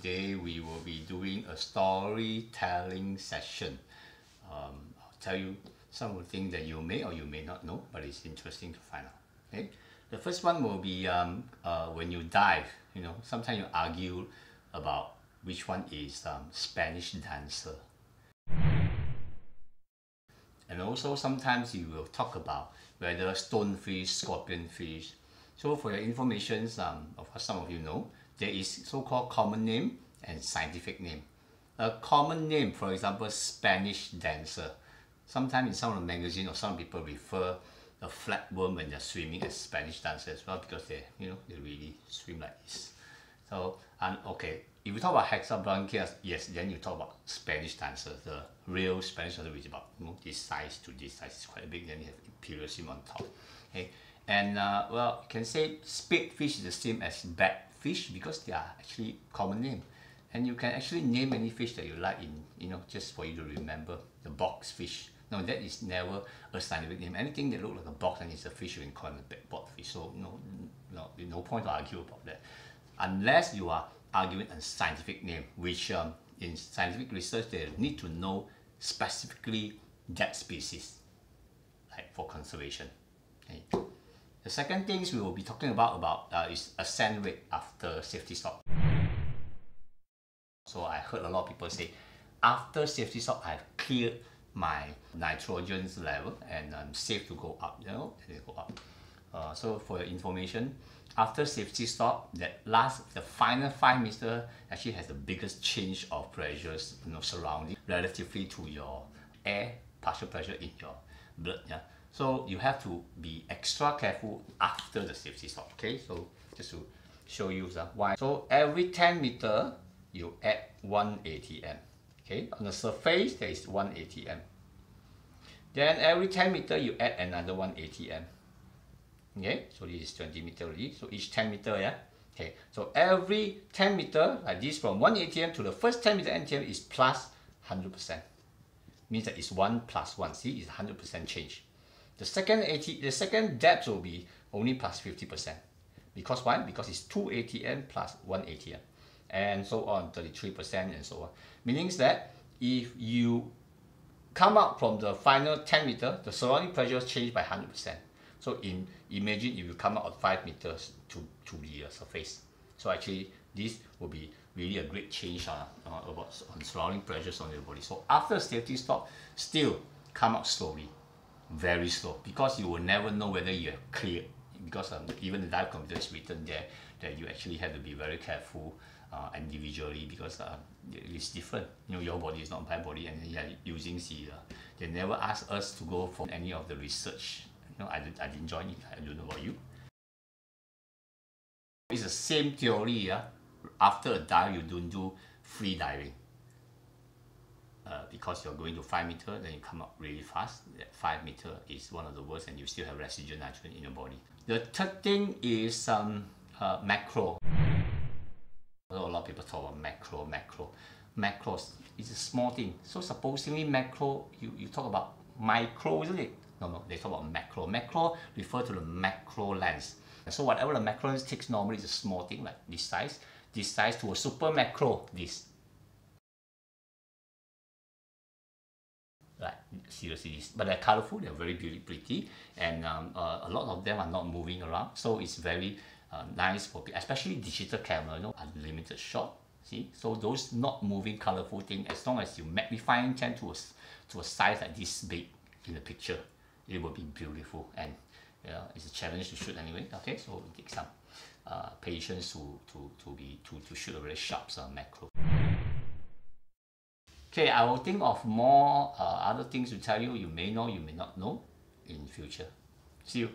today we will be doing a storytelling session. I'll tell you some of the things that you may or you may not know, but it's interesting to find out. Okay, the first one will be when you dive. You know, sometimes you argue about which one is Spanish dancer, and also sometimes you will talk about whether stonefish, scorpionfish. So for your information, of course some of you know, there is so-called common name and scientific name. A common name, for example, Spanish dancer. Sometimes in some of the magazines or some people refer a flatworm when they're swimming as Spanish dancer as well, because they really swim like this. So, and okay, if you talk about Hexabranchias, yes, then you talk about Spanish dancer, the real Spanish dancer, which is about this size to this size, is quite big. Then you have imperial shrimp on top. Okay, and well, you can say spadefish is the same as batfish because they are actually common name, and you can actually name any fish that you like in just for you to remember. The boxfish. No, that is never a scientific name. Anything that looks like a box and it's a fish, you can call it a boxfish. So no point to argue about that, unless you are arguing a scientific name, which in scientific research they need to know specifically that species, like for conservation. Okay. The second things we will be talking about is ascent rate after safety stop. So I heard a lot of people say, after safety stop, I've cleared my nitrogen level and I'm safe to go up. You know, they go up. So for your information, after safety stop, the final 5 meters actually has the biggest change of pressures, surrounding relatively to your air partial pressure in your blood. Yeah. So you have to be extra careful after the safety stop. Okay, so just to show you why. So every 10 meters you add 1 atm. Okay, on the surface there is 1 atm. Then every 10 meters you add another 1 atm. Okay, so this is 20 meters already. So each 10 meters, yeah. Okay, so every 10 meters like this, from 1 atm to the first 10 meter atm is plus 100%. Means that it's 1 plus 1. See, it's 100% change. The second depth will be only plus 50%. Because why? Because it's 2 atm plus 1 atm. And so on, 33% and so on. Meaning that if you come out from the final 10 meters, the surrounding pressure change by 100%. So imagine if you come out of 5 meters to the surface. So actually this will be really a great change on surrounding pressures on your body. So after safety stop, still come out slowly, very slow, because you will never know whether you have cleared, because even the dive computer is written there that you actually have to be very careful individually, because it's different. Your body is not my body, and you are using they never ask us to go for any of the research. I didn't join it. I don't know about you. It's the same theory. Yeah? After a dive, you don't do free diving. Because you're going to 5 meters, then you come up really fast. That 5 meters is one of the worst, and you still have residual nitrogen in your body. The third thing is macro. A lot of people talk about macro. Macros is a small thing. So supposedly macro, you talk about micro, isn't it? No, they talk about macro. Macro refer to the macro lens. So whatever the macro lens takes normally is a small thing like this size to a super macro, this. Like seriously, this. But they're colorful, they're very pretty, and a lot of them are not moving around. So it's very nice for people, especially digital camera, unlimited shot. See, so those not moving colorful thing, as long as you magnify them to a size like this big in the picture, it will be beautiful. And it's a challenge to shoot anyway. Okay, so it takes some patience to shoot a very sharp macro. Okay, I will think of more other things to tell you. You may know, you may not know in future. See you.